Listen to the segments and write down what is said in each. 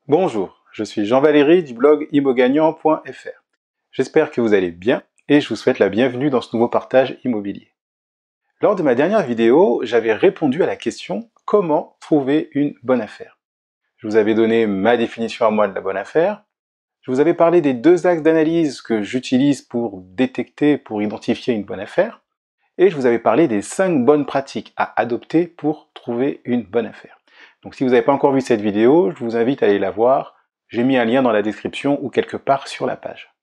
Bonjour, je suis Jean-Valéry du blog immogagnant.fr. J'espère que vous allez bien et je vous souhaite la bienvenue dans ce nouveau partage immobilier. Lors de ma dernière vidéo, j'avais répondu à la question « Comment trouver une bonne affaire ?» Je vous avais donné ma définition à moi de la bonne affaire. Je vous avais parlé des deux axes d'analyse que j'utilise pour détecter, pour identifier une bonne affaire. Et je vous avais parlé des 5 bonnes pratiques à adopter pour trouver une bonne affaire. Donc si vous n'avez pas encore vu cette vidéo, je vous invite à aller la voir. J'ai mis un lien dans la description ou quelque part sur la page.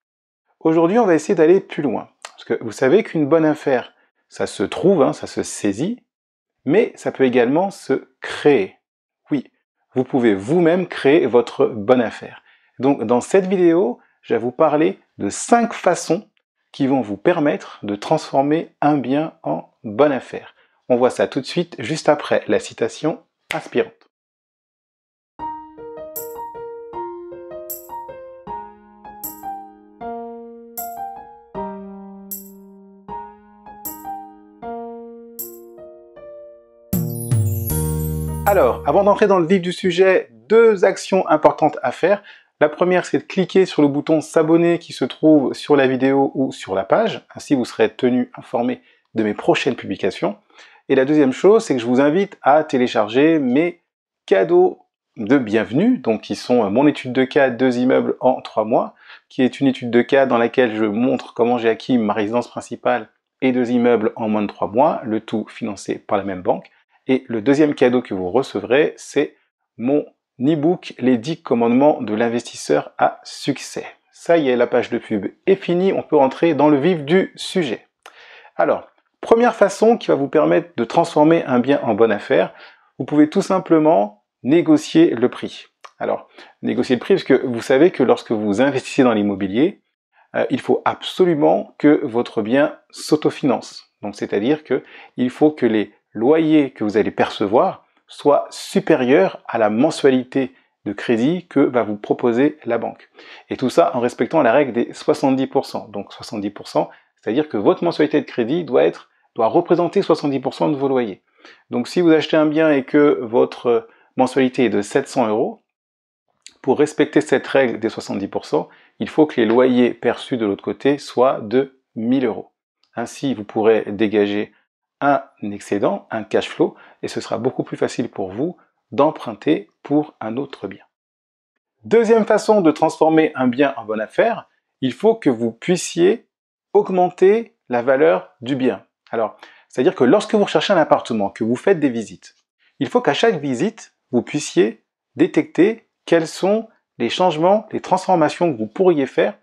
Aujourd'hui, on va essayer d'aller plus loin. Parce que vous savez qu'une bonne affaire, ça se trouve, ça se saisit, mais ça peut également se créer. Oui, vous pouvez vous-même créer votre bonne affaire. Donc dans cette vidéo, je vais vous parler de 5 façons qui vont vous permettre de transformer un bien en bonne affaire. On voit ça tout de suite, juste après la citation inspirante. Alors, avant d'entrer dans le vif du sujet, 2 actions importantes à faire. La première, c'est de cliquer sur le bouton s'abonner qui se trouve sur la vidéo ou sur la page. Ainsi, vous serez tenu informé de mes prochaines publications. Et la deuxième chose, c'est que je vous invite à télécharger mes cadeaux de bienvenue, donc qui sont mon étude de cas 2 immeubles en 3 mois, qui est une étude de cas dans laquelle je montre comment j'ai acquis ma résidence principale et 2 immeubles en moins de 3 mois, le tout financé par la même banque. Et le deuxième cadeau que vous recevrez, c'est mon e-book « Les 10 commandements de l'investisseur à succès ». Ça y est, la page de pub est finie, on peut rentrer dans le vif du sujet. Alors, première façon qui va vous permettre de transformer un bien en bonne affaire, vous pouvez tout simplement négocier le prix. Alors, négocier le prix, parce que vous savez que lorsque vous investissez dans l'immobilier, il faut absolument que votre bien s'autofinance. Donc, c'est-à-dire qu'il faut que les loyers que vous allez percevoir soient supérieurs à la mensualité de crédit que va vous proposer la banque. Et tout ça en respectant la règle des 70%. Donc 70%, c'est-à-dire que votre mensualité de crédit doit représenter 70% de vos loyers. Donc si vous achetez un bien et que votre mensualité est de 700 €, pour respecter cette règle des 70%, il faut que les loyers perçus de l'autre côté soient de 1000 €. Ainsi, vous pourrez dégager un excédent, un cash flow, et ce sera beaucoup plus facile pour vous d'emprunter pour un autre bien. Deuxième façon de transformer un bien en bonne affaire, il faut que vous puissiez augmenter la valeur du bien. Alors, c'est-à-dire que lorsque vous recherchez un appartement, que vous faites des visites, il faut qu'à chaque visite, vous puissiez détecter quels sont les changements, les transformations que vous pourriez faire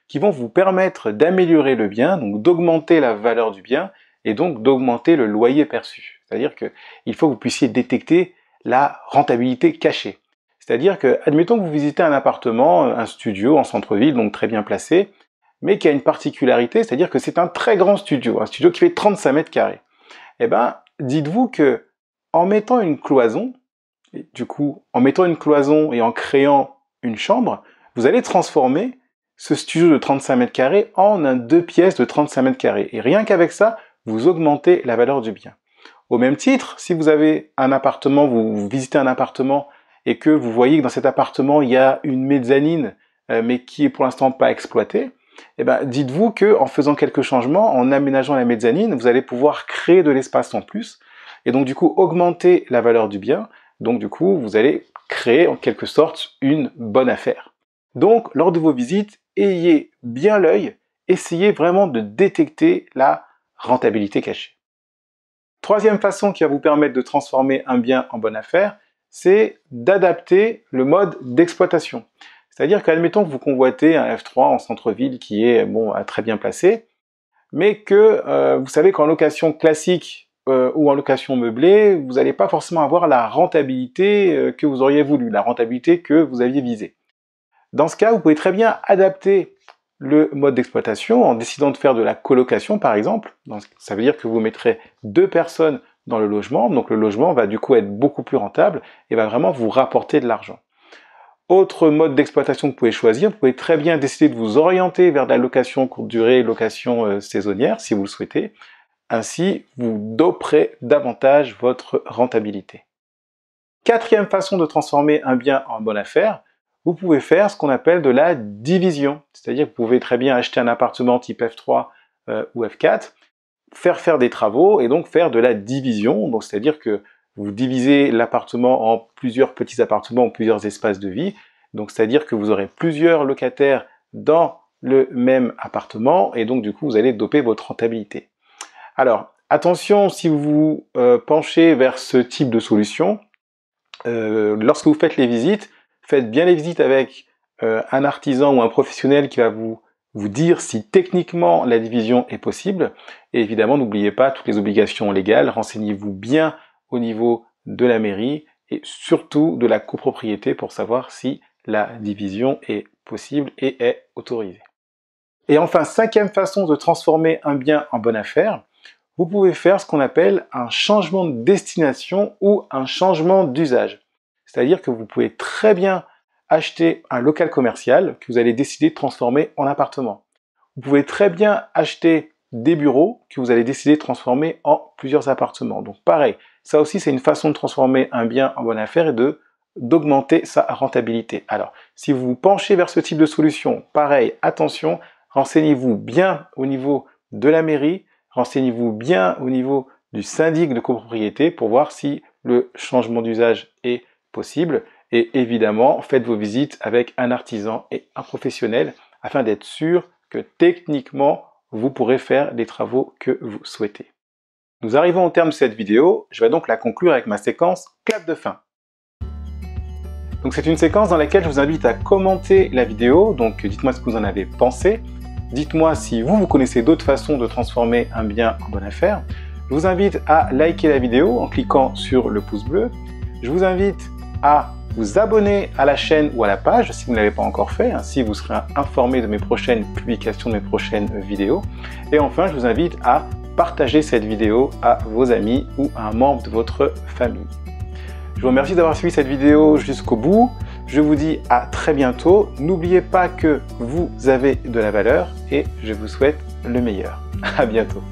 qui vont vous permettre d'améliorer le bien, donc d'augmenter la valeur du bien et donc d'augmenter le loyer perçu. C'est-à-dire qu'il faut que vous puissiez détecter la rentabilité cachée. C'est-à-dire que, admettons que vous visitez un appartement, un studio en centre-ville, donc très bien placé, mais qui a une particularité, c'est-à-dire que c'est un très grand studio, un studio qui fait 35 mètres carrés. Eh bien, dites-vous que en mettant une cloison, et du coup, en mettant une cloison et en créant une chambre, vous allez transformer ce studio de 35 mètres carrés en un 2 pièces de 35 mètres carrés. Et rien qu'avec ça, vous augmentez la valeur du bien. Au même titre, si vous avez un appartement, vous visitez un appartement et que vous voyez que dans cet appartement, il y a une mezzanine, mais qui est pour l'instant pas exploitée, eh ben, dites-vous qu'en faisant quelques changements, en aménageant la mezzanine, vous allez pouvoir créer de l'espace en plus, et donc du coup augmenter la valeur du bien, donc du coup vous allez créer en quelque sorte une bonne affaire. Donc lors de vos visites, ayez bien l'œil, essayez vraiment de détecter la rentabilité cachée. Troisième façon qui va vous permettre de transformer un bien en bonne affaire, c'est d'adapter le mode d'exploitation. C'est-à-dire qu'admettons que vous convoitez un F3 en centre-ville qui est très bien placé, mais que vous savez qu'en location classique ou en location meublée, vous n'allez pas forcément avoir la rentabilité que vous auriez voulu, la rentabilité que vous aviez visée. Dans ce cas, vous pouvez très bien adapter le mode d'exploitation en décidant de faire de la colocation par exemple. Donc, ça veut dire que vous mettrez 2 personnes dans le logement, donc le logement va du coup être beaucoup plus rentable et va vraiment vous rapporter de l'argent. Autre mode d'exploitation que vous pouvez choisir, vous pouvez très bien décider de vous orienter vers de la location courte durée, location saisonnière si vous le souhaitez. Ainsi, vous doperez davantage votre rentabilité. Quatrième façon de transformer un bien en bonne affaire, vous pouvez faire ce qu'on appelle de la division. C'est-à-dire que vous pouvez très bien acheter un appartement type F3 ou F4, faire des travaux et donc faire de la division. Donc c'est-à-dire que vous divisez l'appartement en plusieurs petits appartements ou plusieurs espaces de vie. Donc c'est-à-dire que vous aurez plusieurs locataires dans le même appartement et donc du coup vous allez doper votre rentabilité. Alors attention, si vous vous penchez vers ce type de solution, lorsque vous faites les visites, faites bien les visites avec un artisan ou un professionnel qui va vous dire si techniquement la division est possible. Et évidemment, n'oubliez pas toutes les obligations légales, renseignez-vous bien au niveau de la mairie et surtout de la copropriété pour savoir si la division est possible et est autorisée. Et enfin, cinquième façon de transformer un bien en bonne affaire, vous pouvez faire ce qu'on appelle un changement de destination ou un changement d'usage. C'est-à-dire que vous pouvez très bien acheter un local commercial que vous allez décider de transformer en appartement. Vous pouvez très bien acheter des bureaux que vous allez décider de transformer en plusieurs appartements. Donc pareil, ça aussi c'est une façon de transformer un bien en bonne affaire et d'augmenter sa rentabilité. Alors, si vous vous penchez vers ce type de solution, pareil, attention, renseignez-vous bien au niveau de la mairie, renseignez-vous bien au niveau du syndic de copropriété pour voir si le changement d'usage est possible. Et évidemment, faites vos visites avec un artisan et un professionnel afin d'être sûr que techniquement, vous pourrez faire les travaux que vous souhaitez. Nous arrivons au terme de cette vidéo. Je vais donc la conclure avec ma séquence clap de fin. Donc c'est une séquence dans laquelle je vous invite à commenter la vidéo. Donc dites-moi ce que vous en avez pensé. Dites-moi si vous connaissez d'autres façons de transformer un bien en bonne affaire. Je vous invite à liker la vidéo en cliquant sur le pouce bleu. Je vous invite à vous abonner à la chaîne ou à la page si vous ne l'avez pas encore fait, ainsi vous serez informé de mes prochaines publications, de mes prochaines vidéos. Et enfin, je vous invite à partager cette vidéo à vos amis ou à un membre de votre famille. Je vous remercie d'avoir suivi cette vidéo jusqu'au bout. Je vous dis à très bientôt. N'oubliez pas que vous avez de la valeur et je vous souhaite le meilleur. À bientôt.